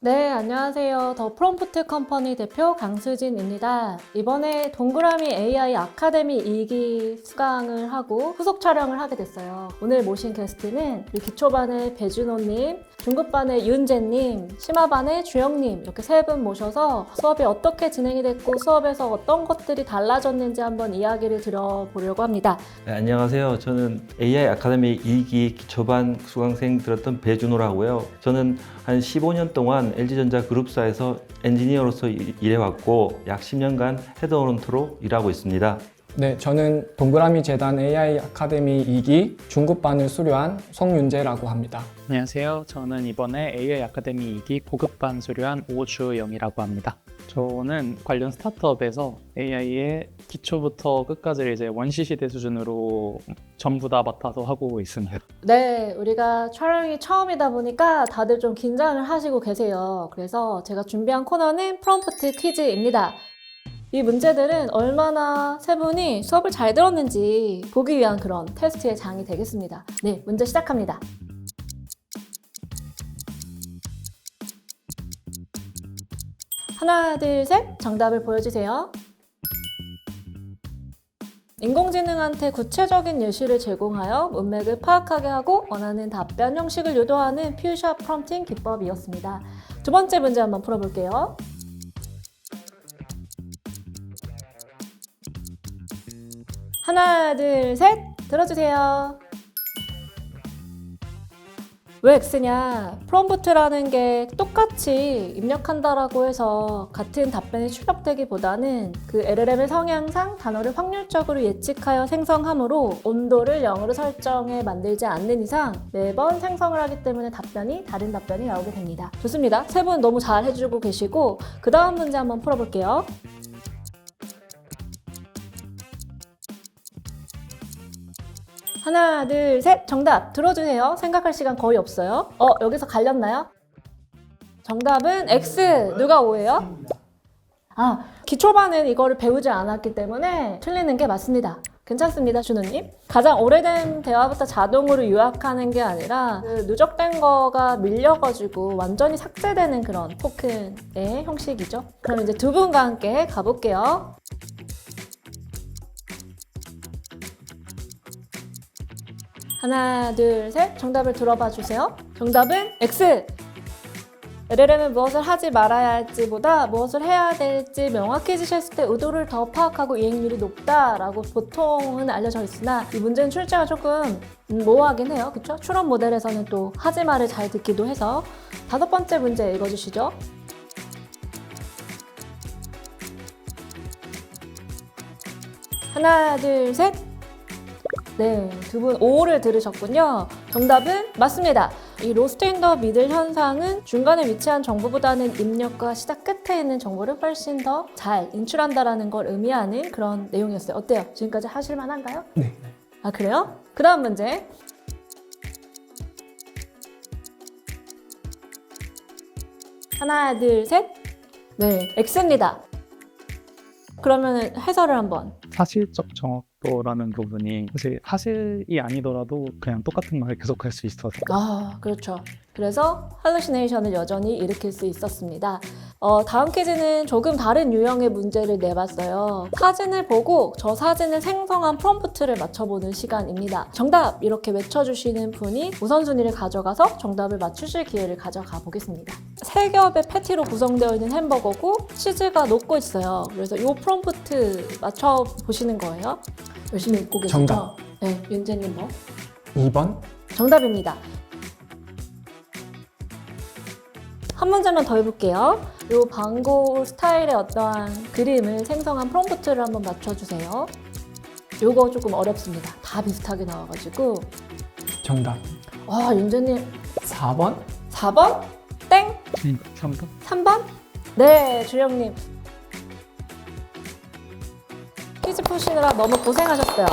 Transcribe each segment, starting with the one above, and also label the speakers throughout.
Speaker 1: 네, 안녕하세요. 더 프롬프트 컴퍼니 대표 강수진입니다. 이번에 동그라미 AI 아카데미 2기 수강을 하고 후속 촬영을 하게 됐어요. 오늘 모신 게스트는 우리 기초반의 배준호님, 중급반의 윤재님, 심화반의 주영님 이렇게 세 분 모셔서 수업이 어떻게 진행이 됐고 수업에서 어떤 것들이 달라졌는지 한번 이야기를 들어보려고 합니다.
Speaker 2: 네, 안녕하세요. 저는 AI 아카데미 2기 기초반 수강생 들었던 배준호라고요. 저는 한 15년 동안 LG전자 그룹사에서 엔지니어로서 일해왔고 약 10년간 헤드헌터로 일하고 있습니다.
Speaker 3: 네, 저는 동그라미 재단 AI 아카데미 2기 중급반을 수료한 송윤재라고 합니다.
Speaker 4: 안녕하세요. 저는 이번에 AI 아카데미 2기 고급반 수료한 오주영이라고 합니다. 저는 관련 스타트업에서 AI의 기초부터 끝까지를 이제 원시시대 수준으로 전부 다 맡아서 하고 있습니다.
Speaker 1: 네, 우리가 촬영이 처음이다 보니까 다들 좀 긴장을 하시고 계세요. 그래서 제가 준비한 코너는 프롬프트 퀴즈입니다. 이 문제들은 얼마나 세 분이 수업을 잘 들었는지 보기 위한 그런 테스트의 장이 되겠습니다. 네, 문제 시작합니다. 하나, 둘, 셋. 정답을 보여주세요. 인공지능한테 구체적인 예시를 제공하여 문맥을 파악하게 하고 원하는 답변 형식을 유도하는 퓨셔 프롬프팅 기법이었습니다. 두 번째 문제 한번 풀어볼게요. 하나, 둘, 셋. 들어주세요. 왜 X냐? 프롬프트라는 게 똑같이 입력한다라고 해서 같은 답변이 출력되기보다는 그 LLM의 성향상 단어를 확률적으로 예측하여 생성하므로 온도를 0으로 설정해 만들지 않는 이상 매번 생성을 하기 때문에 다른 답변이 나오게 됩니다. 좋습니다. 세 분 너무 잘 해주고 계시고 그 다음 문제 한번 풀어볼게요. 하나, 둘, 셋. 정답 들어주세요. 생각할 시간 거의 없어요. 여기서 갈렸나요? 정답은 X. 누가 O예요? 기초반은 이거를 배우지 않았기 때문에 틀리는 게 맞습니다. 괜찮습니다, 준호님. 가장 오래된 대화부터 자동으로 요약하는 게 아니라 그 누적된 거가 밀려가지고 완전히 삭제되는 그런 토큰의 형식이죠. 그럼 이제 두 분과 함께 가볼게요. 하나, 둘, 셋. 정답을 들어봐 주세요. 정답은 X! LLM은 무엇을 하지 말아야 할지보다 무엇을 해야 될지 명확해지셨을 때 의도를 더 파악하고 이행률이 높다라고 보통은 알려져 있으나 이 문제는 출제가 조금 모호하긴 해요. 그쵸? 추론 모델에서는 또 하지 말을 잘 듣기도 해서 다섯 번째 문제 읽어주시죠. 하나, 둘, 셋. 네, 두 분 O를 들으셨군요. 정답은 맞습니다. 이 로스트 인 더 미들 현상은 중간에 위치한 정보보다는 입력과 시작 끝에 있는 정보를 훨씬 더 잘 인출한다라는 걸 의미하는 그런 내용이었어요. 어때요? 지금까지 하실 만한가요?
Speaker 3: 네.
Speaker 1: 그래요? 그 다음 문제. 하나, 둘, 셋. 네, X입니다. 그러면 해설을 한번.
Speaker 4: 사실적 정확도라는 부분이 사실 사실이 아니더라도 그냥 똑같은 말을 계속할 수 있어서
Speaker 1: 그렇죠. 그래서 할루시네이션을 여전히 일으킬 수 있었습니다. 다음 퀴즈는 조금 다른 유형의 문제를 내봤어요. 사진을 보고 저 사진을 생성한 프롬프트를 맞춰보는 시간입니다. 정답! 이렇게 외쳐주시는 분이 우선순위를 가져가서 정답을 맞추실 기회를 가져가 보겠습니다. 세 겹의 패티로 구성되어 있는 햄버거고 치즈가 녹고 있어요. 그래서 이 프롬프트 맞춰보시는 거예요. 열심히 읽고 계시죠?
Speaker 3: 정답.
Speaker 1: 네, 윤재님 뭐?
Speaker 3: 2번?
Speaker 1: 정답입니다. 한 문제만 더 해볼게요. 이 방고 스타일의 어떠한 그림을 생성한 프롬프트를 한번 맞춰주세요. 요거 조금 어렵습니다. 다 비슷하게 나와가지고.
Speaker 3: 정답.
Speaker 1: 윤재님
Speaker 3: 4번?
Speaker 1: 4번? 땡?
Speaker 4: 정답?
Speaker 1: 3번? 네, 주영님. 퀴즈 푸시느라 너무 고생하셨어요.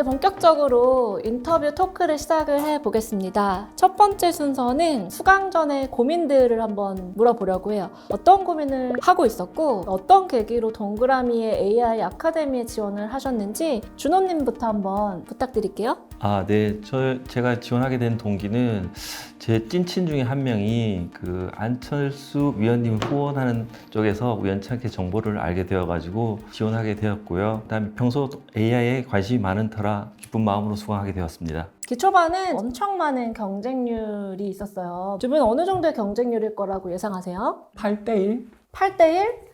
Speaker 1: 이제 본격적으로 인터뷰 토크를 시작을 해보겠습니다. 첫 번째 순서는 수강 전에 고민들을 한번 물어보려고 해요. 어떤 고민을 하고 있었고 어떤 계기로 동그라미의 AI 아카데미에 지원을 하셨는지 준호님부터 한번 부탁드릴게요.
Speaker 2: 네. 제가 지원하게 된 동기는 제 찐친 중에 한 명이 그 안철수 위원님을 후원하는 쪽에서 우연찮게 정보를 알게 되어가지고 지원하게 되었고요. 그다음에 평소 AI에 관심이 많은 터라 기쁜 마음으로 수강하게 되었습니다.
Speaker 1: 기초반은 엄청 많은 경쟁률이 있었어요. 두 분 어느 정도의 경쟁률일 거라고 예상하세요?
Speaker 3: 8대1?
Speaker 1: 8대1?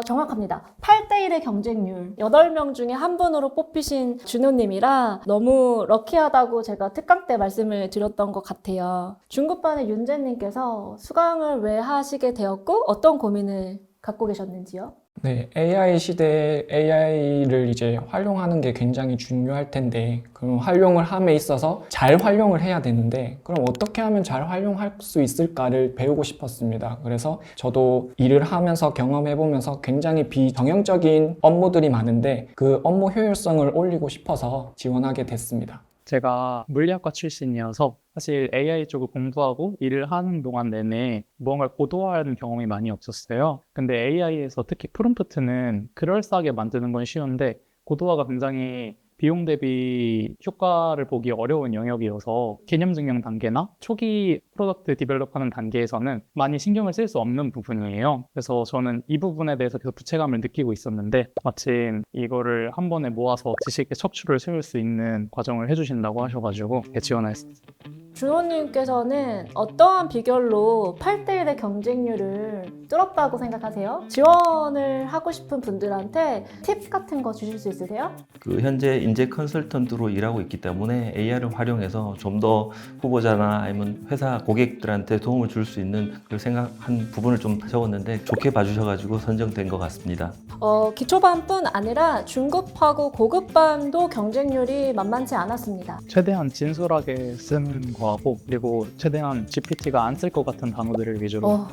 Speaker 1: 정확합니다. 8대1의 경쟁률. 8명 중에 한 분으로 뽑히신 준호님이라 너무 럭키하다고 제가 특강 때 말씀을 드렸던 것 같아요. 중급반의 윤재님께서 수강을 왜 하시게 되었고 어떤 고민을 갖고 계셨는지요?
Speaker 3: 네, AI 시대에 AI를 이제 활용하는 게 굉장히 중요할 텐데, 그럼 활용을 함에 있어서 잘 활용을 해야 되는데, 그럼 어떻게 하면 잘 활용할 수 있을까를 배우고 싶었습니다. 그래서 저도 일을 하면서 경험해보면서 굉장히 비정형적인 업무들이 많은데, 그 업무 효율성을 올리고 싶어서 지원하게 됐습니다.
Speaker 4: 제가 물리학과 출신이어서 사실 AI 쪽을 공부하고 일을 하는 동안 내내 무언가를 고도화하는 경험이 많이 없었어요. 근데 AI에서 특히 프롬프트는 그럴싸하게 만드는 건 쉬운데 고도화가 굉장히 비용 대비 효과를 보기 어려운 영역이어서 개념 증명 단계나 초기 프로덕트 디벨롭하는 단계에서는 많이 신경을 쓸 수 없는 부분이에요. 그래서 저는 이 부분에 대해서 계속 부채감을 느끼고 있었는데 마침 이거를 한 번에 모아서 지식 있게 척추를 세울 수 있는 과정을 해주신다고 하셔가지고 지원했습니다.
Speaker 1: 준호님께서는 어떠한 비결로 8대1의 경쟁률을 뚫었다고 생각하세요? 지원을 하고 싶은 분들한테 팁 같은 거 주실 수 있으세요?
Speaker 2: 현재 인재 컨설턴트로 일하고 있기 때문에 AI를 활용해서 좀 더 후보자나 아니면 회사 고객들한테 도움을 줄 수 있는 그 생각한 부분을 좀 적었는데 좋게 봐주셔가지고 선정된 것 같습니다.
Speaker 1: 기초반뿐 아니라 중급하고 고급반도 경쟁률이 만만치 않았습니다.
Speaker 4: 최대한 진솔하게 쓰는 거하고 그리고 최대한 GPT가 안 쓸 것 같은 단어들을 위주로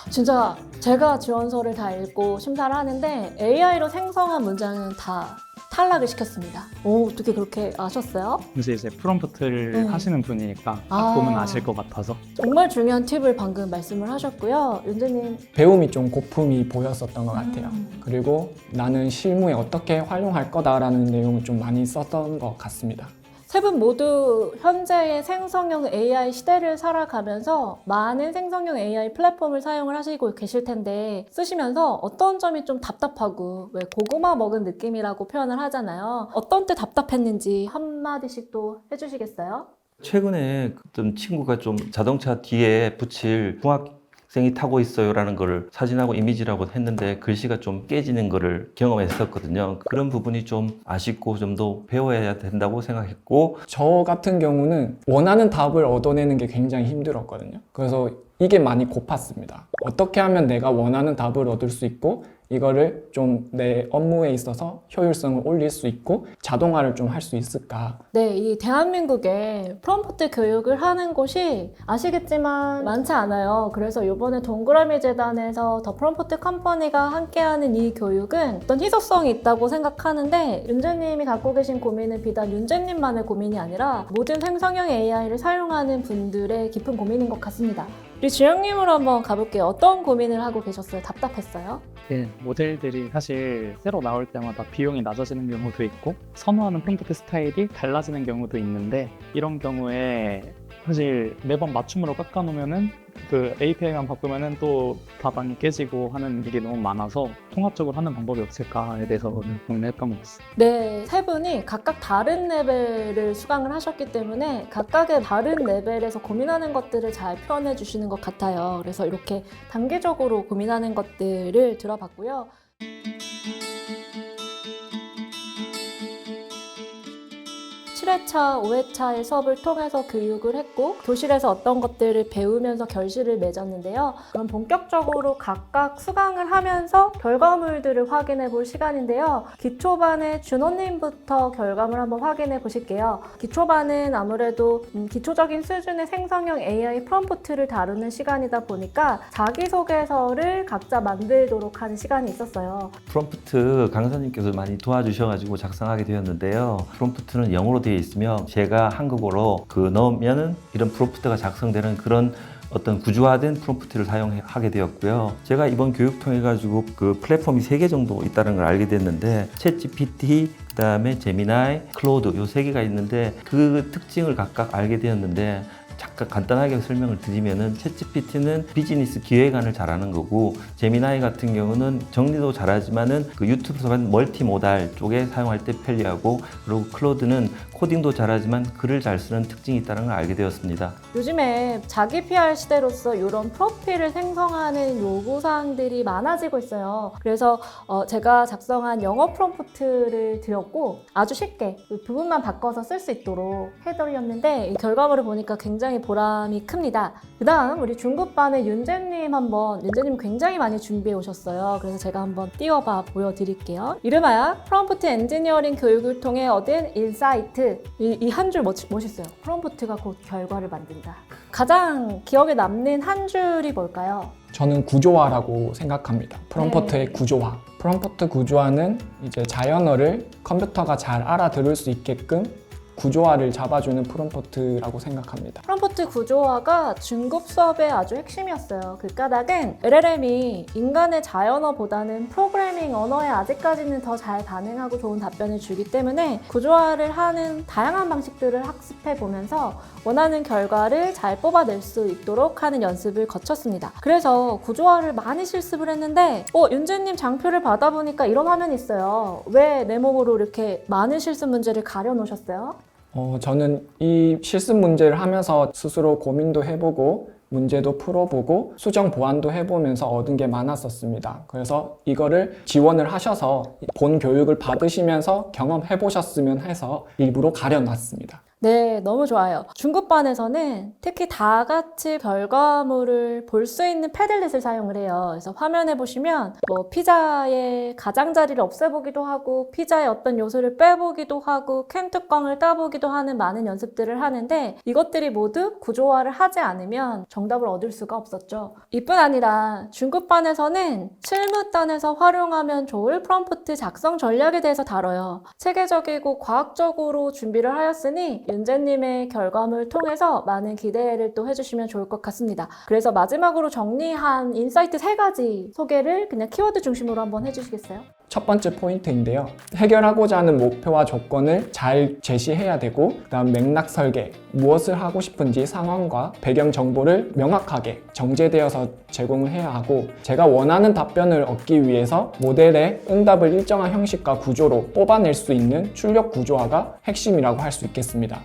Speaker 1: 진짜 제가 지원서를 다 읽고 심사를 하는데 AI로 생성한 문장은 다 탈락을 시켰습니다. 어떻게 그렇게 아셨어요?
Speaker 4: 이제 프롬프트를 하시는 분이니까 딱 보면 아실 것 같아서
Speaker 1: 정말 중요한 팁을 방금 말씀을 하셨고요. 윤재님.
Speaker 3: 배움이 좀 고품이 보였었던 것 같아요. 그리고 나는 실무에 어떻게 활용할 거다라는 내용을 좀 많이 썼던 것 같습니다.
Speaker 1: 세 분 모두 현재의 생성형 AI 시대를 살아가면서 많은 생성형 AI 플랫폼을 사용을 하시고 계실 텐데 쓰시면서 어떤 점이 좀 답답하고 왜 고구마 먹은 느낌이라고 표현을 하잖아요. 어떤 때 답답했는지 한마디씩 또 해주시겠어요?
Speaker 2: 최근에 어떤 친구가 좀 자동차 뒤에 붙일 중학생이 타고 있어요라는 거를 사진하고 이미지라고 했는데 글씨가 좀 깨지는 거를 경험했었거든요. 그런 부분이 좀 아쉽고 좀 더 배워야 된다고 생각했고,
Speaker 3: 저 같은 경우는 원하는 답을 얻어내는 게 굉장히 힘들었거든요. 그래서 이게 많이 고팠습니다. 어떻게 하면 내가 원하는 답을 얻을 수 있고 이거를 좀 내 업무에 있어서 효율성을 올릴 수 있고 자동화를 좀 할 수 있을까.
Speaker 1: 네, 이 대한민국에 프롬프트 교육을 하는 곳이 아시겠지만 많지 않아요. 그래서 이번에 동그라미 재단에서 더 프롬프트 컴퍼니가 함께하는 이 교육은 어떤 희소성이 있다고 생각하는데 윤재님이 갖고 계신 고민은 비단 윤재님만의 고민이 아니라 모든 생성형 AI를 사용하는 분들의 깊은 고민인 것 같습니다. 우리 주영님으로 한번 가볼게요. 어떤 고민을 하고 계셨어요? 답답했어요?
Speaker 4: 네, 모델들이 사실 새로 나올 때마다 비용이 낮아지는 경우도 있고 선호하는 프롬프트 스타일이 달라지는 경우도 있는데 이런 경우에 사실 매번 맞춤으로 깎아놓으면은 그 API만 바꾸면은 또 답안이 깨지고 하는 일이 너무 많아서 통합적으로 하는 방법이 없을까에 대해서 고민했던 것 같습니다.
Speaker 1: 네, 세 분이 각각 다른 레벨을 수강을 하셨기 때문에 각각의 다른 레벨에서 고민하는 것들을 잘 표현해 주시는 것 같아요. 그래서 이렇게 단계적으로 고민하는 것들을 들어봤고요. 1회차, 5회차의 수업을 통해서 교육을 했고 교실에서 어떤 것들을 배우면서 결실을 맺었는데요. 그럼 본격적으로 각각 수강을 하면서 결과물들을 확인해 볼 시간인데요. 기초반의 준호님부터 결과물 한번 확인해 보실게요. 기초반은 아무래도 기초적인 수준의 생성형 AI 프롬프트를 다루는 시간이다 보니까 자기소개서를 각자 만들도록 하는 시간이 있었어요.
Speaker 2: 프롬프트 강사님께서 많이 도와주셔가지고 작성하게 되었는데요. 프롬프트는 영어로 되어 있으며 제가 한국어로 넣으면은 이런 프롬프트가 작성되는 그런 어떤 구조화된 프롬프트를 사용하게 되었고요. 제가 이번 교육 통해 가지고 그 플랫폼이 3개 정도 있다는 걸 알게 됐는데 챗GPT, 그다음에 제미나이, 클로드 요 3개가 있는데 그 특징을 각각 알게 되었는데 잠깐 간단하게 설명을 드리면은 챗GPT는 비즈니스 기획안을 잘하는 거고 제미나이 같은 경우는 정리도 잘하지만은 그 유튜브에서 봤는 멀티모달 쪽에 사용할 때 편리하고 그리고 클로드는 코딩도 잘하지만 글을 잘 쓰는 특징이 있다는 걸 알게 되었습니다.
Speaker 1: 요즘에 자기 PR 시대로서 이런 프로필을 생성하는 요구사항들이 많아지고 있어요. 그래서 제가 작성한 영어 프롬프트를 드렸고 아주 쉽게 그 부분만 바꿔서 쓸 수 있도록 해드렸는데 이 결과물을 보니까 굉장히 보람이 큽니다. 그 다음 우리 중급반의 윤재님 윤재님 굉장히 많이 준비해 오셨어요. 그래서 제가 한번 띄워봐 보여드릴게요. 이름하여 프롬프트 엔지니어링 교육을 통해 얻은 인사이트. 이 한 줄 멋있어요. 프롬프트가 곧 결과를 만든다. 가장 기억에 남는 한 줄이 뭘까요?
Speaker 3: 저는 구조화라고 생각합니다. 프롬프트의 구조화. 프롬프트 구조화는 이제 자연어를 컴퓨터가 잘 알아들을 수 있게끔 구조화를 잡아주는 프롬프트라고 생각합니다.
Speaker 1: 프롬프트 구조화가 중급 수업의 아주 핵심이었어요. 그 까닭은 LLM이 인간의 자연어보다는 프로그래밍 언어에 아직까지는 더 잘 반응하고 좋은 답변을 주기 때문에 구조화를 하는 다양한 방식들을 학습해 보면서 원하는 결과를 잘 뽑아낼 수 있도록 하는 연습을 거쳤습니다. 그래서 구조화를 많이 실습을 했는데 윤재님 장표를 받아보니까 이런 화면이 있어요. 왜 내 몸으로 이렇게 많은 실습 문제를 가려놓으셨어요?
Speaker 3: 저는 이 실습 문제를 하면서 스스로 고민도 해보고 문제도 풀어보고 수정 보완도 해보면서 얻은 게 많았었습니다. 그래서 이거를 지원을 하셔서 본 교육을 받으시면서 경험해보셨으면 해서 일부러 가려놨습니다.
Speaker 1: 네, 너무 좋아요. 중급반에서는 특히 다 같이 결과물을 볼 수 있는 패들렛을 사용을 해요. 그래서 화면에 보시면 피자의 가장자리를 없애보기도 하고 피자의 어떤 요소를 빼보기도 하고 캔 뚜껑을 따보기도 하는 많은 연습들을 하는데 이것들이 모두 구조화를 하지 않으면 정답을 얻을 수가 없었죠. 이뿐 아니라 중급반에서는 실무단에서 활용하면 좋을 프롬프트 작성 전략에 대해서 다뤄요. 체계적이고 과학적으로 준비를 하였으니 윤재님의 결과물 통해서 많은 기대를 또 해주시면 좋을 것 같습니다. 그래서 마지막으로 정리한 인사이트 3가지 소개를 그냥 키워드 중심으로 한번 해주시겠어요?
Speaker 3: 첫 번째 포인트인데요. 해결하고자 하는 목표와 조건을 잘 제시해야 되고 그다음 맥락 설계, 무엇을 하고 싶은지 상황과 배경 정보를 명확하게 정제되어서 제공을 해야 하고 제가 원하는 답변을 얻기 위해서 모델의 응답을 일정한 형식과 구조로 뽑아낼 수 있는 출력 구조화가 핵심이라고 할 수 있겠습니다.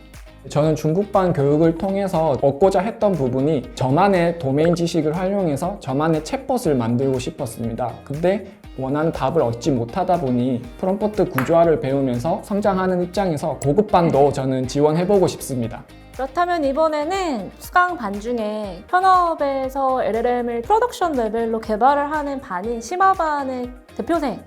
Speaker 3: 저는 중급반 교육을 통해서 얻고자 했던 부분이 저만의 도메인 지식을 활용해서 저만의 챗봇을 만들고 싶었습니다. 근데 원하는 답을 얻지 못하다 보니 프롬프트 구조화를 배우면서 성장하는 입장에서 고급반도 저는 지원해보고 싶습니다.
Speaker 1: 그렇다면 이번에는 수강 반 중에 현업에서 LLM을 프로덕션 레벨로 개발을 하는 반인 심화반의 대표생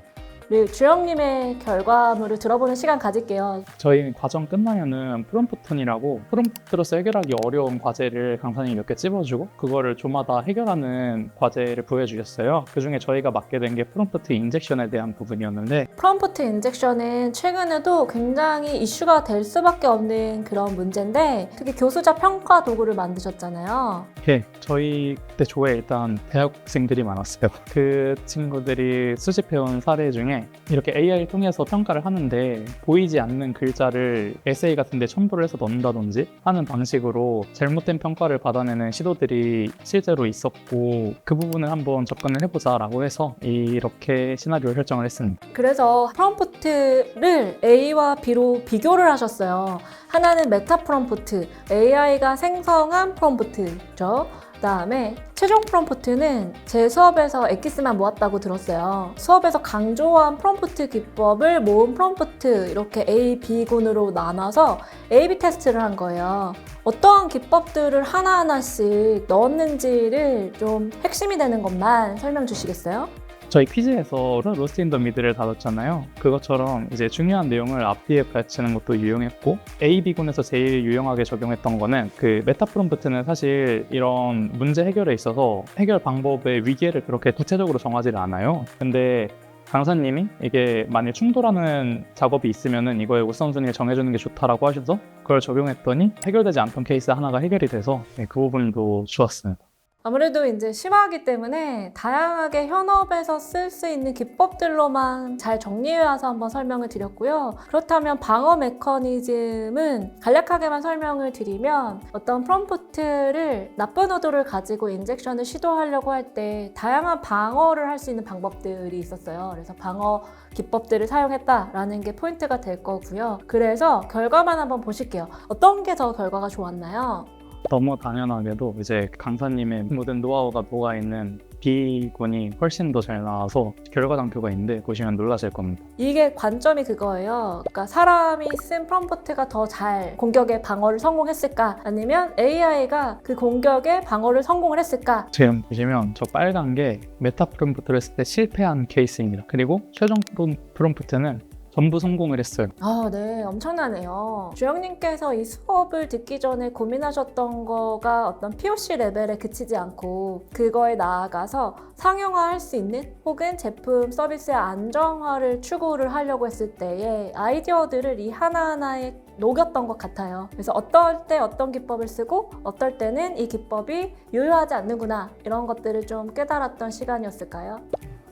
Speaker 1: 주영님의 결과물을 들어보는 시간 가질게요.
Speaker 4: 저희 과정 끝나면은 프롬프턴이라고 프롬프트로서 해결하기 어려운 과제를 강사님이 몇 개 찝어주고 그거를 조마다 해결하는 과제를 보여주셨어요. 그중에 저희가 맡게 된 게 프롬프트 인젝션에 대한 부분이었는데
Speaker 1: 프롬프트 인젝션은 최근에도 굉장히 이슈가 될 수밖에 없는 그런 문제인데 특히 교수자 평가 도구를 만드셨잖아요.
Speaker 4: 네, 저희 그때 조에 일단 대학생들이 많았어요. 그 친구들이 수집해온 사례 중에 이렇게 AI 통해서 평가를 하는데 보이지 않는 글자를 에세이 같은 데 첨부를 해서 넣는다든지 하는 방식으로 잘못된 평가를 받아내는 시도들이 실제로 있었고 그 부분을 한번 접근을 해보자 라고 해서 이렇게 시나리오 설정을 했습니다.
Speaker 1: 그래서 프롬프트를 A와 B로 비교를 하셨어요. 하나는 메타 프롬프트, AI가 생성한 프롬프트죠. 그다음에 최종 프롬프트는 제 수업에서 엑기스만 모았다고 들었어요. 수업에서 강조한 프롬프트 기법을 모은 프롬프트 이렇게 A, B군으로 나눠서 A/B 테스트를 한 거예요. 어떠한 기법들을 하나하나씩 넣었는지를 좀 핵심이 되는 것만 설명 주시겠어요?
Speaker 4: 저희 퀴즈에서 로스트 인 더 미드를 다뤘잖아요. 그것처럼 이제 중요한 내용을 앞뒤에 받치는 것도 유용했고 A, B군에서 제일 유용하게 적용했던 거는 그 메타 프롬프트는 사실 이런 문제 해결에 있어서 해결 방법의 위계를 그렇게 구체적으로 정하지를 않아요. 근데 강사님이 이게 만약 충돌하는 작업이 있으면은 이거의 우선순위를 정해주는 게 좋다라고 하셔서 그걸 적용했더니 해결되지 않던 케이스 하나가 해결이 돼서 그 부분도 좋았습니다.
Speaker 1: 아무래도 이제 심화하기 때문에 다양하게 현업에서 쓸 수 있는 기법들로만 잘 정리해와서 한번 설명을 드렸고요. 그렇다면 방어 메커니즘은 간략하게만 설명을 드리면 어떤 프롬프트를 나쁜 의도를 가지고 인젝션을 시도하려고 할 때 다양한 방어를 할 수 있는 방법들이 있었어요. 그래서 방어 기법들을 사용했다라는 게 포인트가 될 거고요. 그래서 결과만 한번 보실게요. 어떤 게 더 결과가 좋았나요?
Speaker 4: 너무 당연하게도 이제 강사님의 모든 노하우가 녹아있는 B군이 훨씬 더 잘 나와서 결과장표가 있는데 보시면 놀라실 겁니다.
Speaker 1: 이게 관점이 그거예요. 그러니까 사람이 쓴 프롬프트가 더 잘 공격의 방어를 성공했을까? 아니면 AI가 그 공격의 방어를 성공을 했을까?
Speaker 4: 지금 보시면 저 빨간 게 메타 프롬프트를 했을 때 실패한 케이스입니다. 그리고 최종 프롬프트는 전부 성공을 했어요.
Speaker 1: 네, 엄청나네요. 주영님께서 이 수업을 듣기 전에 고민하셨던 거가 어떤 POC 레벨에 그치지 않고 그거에 나아가서 상용화할 수 있는 혹은 제품 서비스의 안정화를 추구를 하려고 했을 때의 아이디어들을 이 하나하나에 녹였던 것 같아요. 그래서 어떨 때 어떤 기법을 쓰고 어떨 때는 이 기법이 유효하지 않는구나 이런 것들을 좀 깨달았던 시간이었을까요?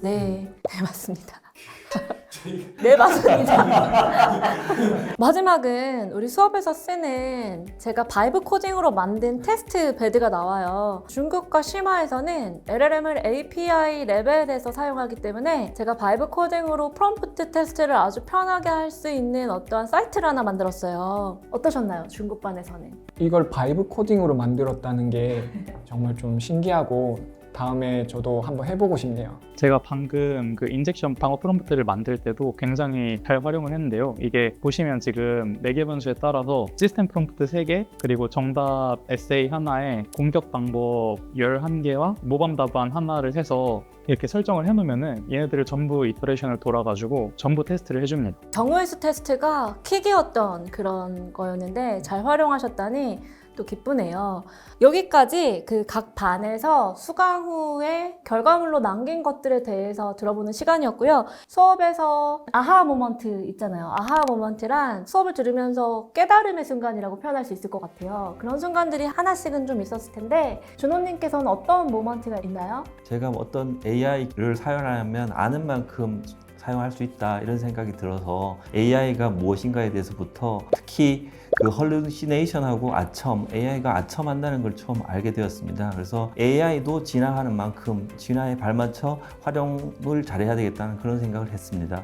Speaker 1: 네, 맞습니다. 네, 맞습니다. 마지막은 우리 수업에서 쓰는 제가 바이브 코딩으로 만든 테스트 베드가 나와요. 중국과 심화에서는 LLM을 API 레벨에서 사용하기 때문에 제가 바이브 코딩으로 프롬프트 테스트를 아주 편하게 할 수 있는 어떠한 사이트를 하나 만들었어요. 어떠셨나요? 중국반에서는?
Speaker 3: 이걸 바이브 코딩으로 만들었다는 게 정말 좀 신기하고 다음에 저도 한번 해보고 싶네요.
Speaker 4: 제가 방금 그 인젝션 방어 프롬프트를 만들 때도 굉장히 잘 활용을 했는데요. 이게 보시면 지금 4개 변수에 따라서 시스템 프롬프트 3개, 그리고 정답 에세이 하나에 공격 방법 11개와 모범 답안 하나를 해서 이렇게 설정을 해놓으면은 얘네들을 전부 이터레이션을 돌아가지고 전부 테스트를 해줍니다.
Speaker 1: 경우의 수 테스트가 킥이었던 그런 거였는데 잘 활용하셨다니 또 기쁘네요. 여기까지 그 각 반에서 수강 후에 결과물로 남긴 것들에 대해서 들어보는 시간이었고요. 수업에서 아하 모먼트 있잖아요. 아하 모먼트란 수업을 들으면서 깨달음의 순간이라고 표현할 수 있을 것 같아요. 그런 순간들이 하나씩은 좀 있었을 텐데 준호님께서는 어떤 모먼트가 있나요?
Speaker 2: 제가 어떤 AI를 사용하면 아는 만큼 사용할 수 있다 이런 생각이 들어서 AI가 무엇인가에 대해서부터 특히 그 헐루시네이션하고 아첨, AI가 아첨한다는 걸 처음 알게 되었습니다. 그래서 AI도 진화하는 만큼 진화에 발맞춰 활용을 잘해야 되겠다는 그런 생각을 했습니다.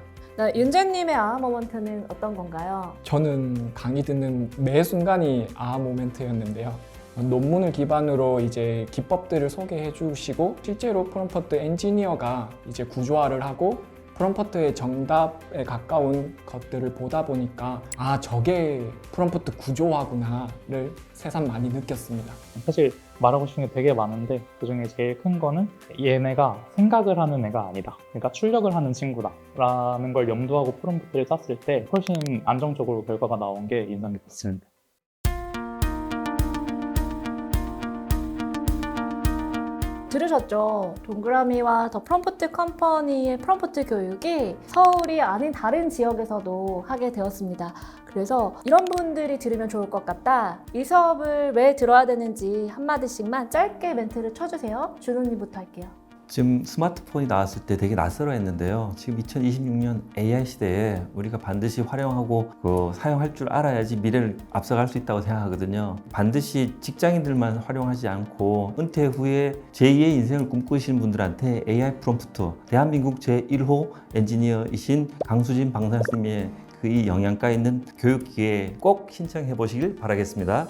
Speaker 1: 윤재님의 아하 모먼트는 어떤 건가요?
Speaker 3: 저는 강의 듣는 매 순간이 아하 모멘트였는데요. 논문을 기반으로 이제 기법들을 소개해 주시고 실제로 프롬프트 엔지니어가 이제 구조화를 하고 프롬프트의 정답에 가까운 것들을 보다 보니까 아 저게 프롬프트 구조화구나를 새삼 많이 느꼈습니다.
Speaker 4: 사실 말하고 싶은 게 되게 많은데 그중에 제일 큰 거는 얘네가 생각을 하는 애가 아니다. 그러니까 출력을 하는 친구다 라는 걸 염두하고 프롬프트를 짰을 때 훨씬 안정적으로 결과가 나온 게 인상 깊었습니다.
Speaker 1: 들으셨죠? 동그라미와 더 프롬프트 컴퍼니의 프롬프트 교육이 서울이 아닌 다른 지역에서도 하게 되었습니다. 그래서 이런 분들이 들으면 좋을 것 같다. 이 수업을 왜 들어야 되는지 한마디씩만 짧게 멘트를 쳐주세요. 준호님부터 할게요.
Speaker 2: 지금 스마트폰이 나왔을 때 되게 낯설어했는데요. 지금 2026년 AI 시대에 우리가 반드시 활용하고 사용할 줄 알아야지 미래를 앞서갈 수 있다고 생각하거든요. 반드시 직장인들만 활용하지 않고 은퇴 후에 제2의 인생을 꿈꾸시는 분들한테 AI 프롬프트, 대한민국 제1호 엔지니어이신 강수진 방사님의 그 이 영양가 있는 교육기에 꼭 신청해 보시길 바라겠습니다.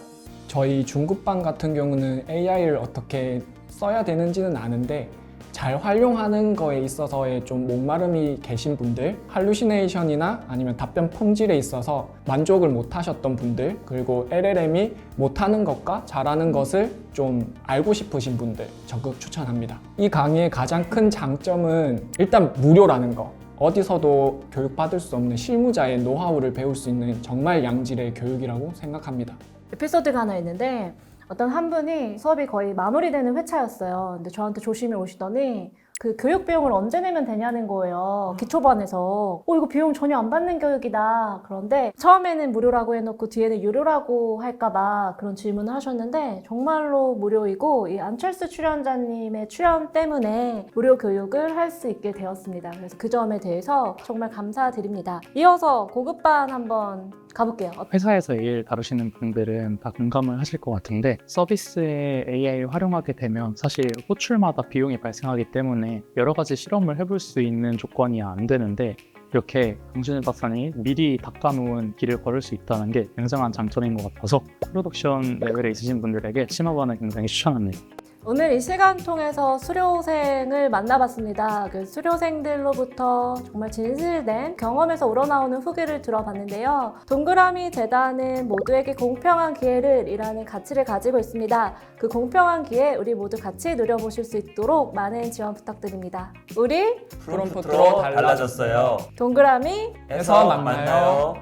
Speaker 3: 저희 중급반 같은 경우는 AI를 어떻게 써야 되는지는 아는데 잘 활용하는 거에 있어서의 좀 목마름이 계신 분들, 할루시네이션이나 아니면 답변 품질에 있어서 만족을 못 하셨던 분들, 그리고 LLM이 못하는 것과 잘하는 것을 좀 알고 싶으신 분들 적극 추천합니다. 이 강의의 가장 큰 장점은 일단 무료라는 거. 어디서도 교육받을 수 없는 실무자의 노하우를 배울 수 있는 정말 양질의 교육이라고 생각합니다.
Speaker 1: 에피소드가 하나 있는데 어떤 한 분이 수업이 거의 마무리되는 회차였어요. 근데 저한테 조심히 오시더니 그 교육 비용을 언제 내면 되냐는 거예요. 기초반에서. 이거 비용 전혀 안 받는 교육이다. 그런데 처음에는 무료라고 해놓고 뒤에는 유료라고 할까봐 그런 질문을 하셨는데 정말로 무료이고 이 안철수 출연자님의 출연 때문에 무료 교육을 할 수 있게 되었습니다. 그래서 그 점에 대해서 정말 감사드립니다. 이어서 고급반 한번 가볼게요.
Speaker 4: 회사에서 AI를 다루시는 분들은 다 공감을 하실 것 같은데 서비스에 AI를 활용하게 되면 사실 호출마다 비용이 발생하기 때문에 여러 가지 실험을 해볼 수 있는 조건이 안 되는데 이렇게 강준일 박사님이 미리 닦아놓은 길을 걸을 수 있다는 게 굉장한 장점인 것 같아서 프로덕션 레벨에 있으신 분들에게 심화반을 굉장히 추천합니다.
Speaker 1: 오늘 이 시간 통해서 수료생을 만나봤습니다. 그 수료생들로부터 정말 진실된 경험에서 우러나오는 후기를 들어봤는데요. 동그라미 재단은 모두에게 공평한 기회를 이라는 가치를 가지고 있습니다. 그 공평한 기회 우리 모두 같이 누려보실 수 있도록 많은 지원 부탁드립니다. 우리
Speaker 3: 프롬프트로 달라졌어요.
Speaker 1: 동그라미
Speaker 3: 에서 만나요.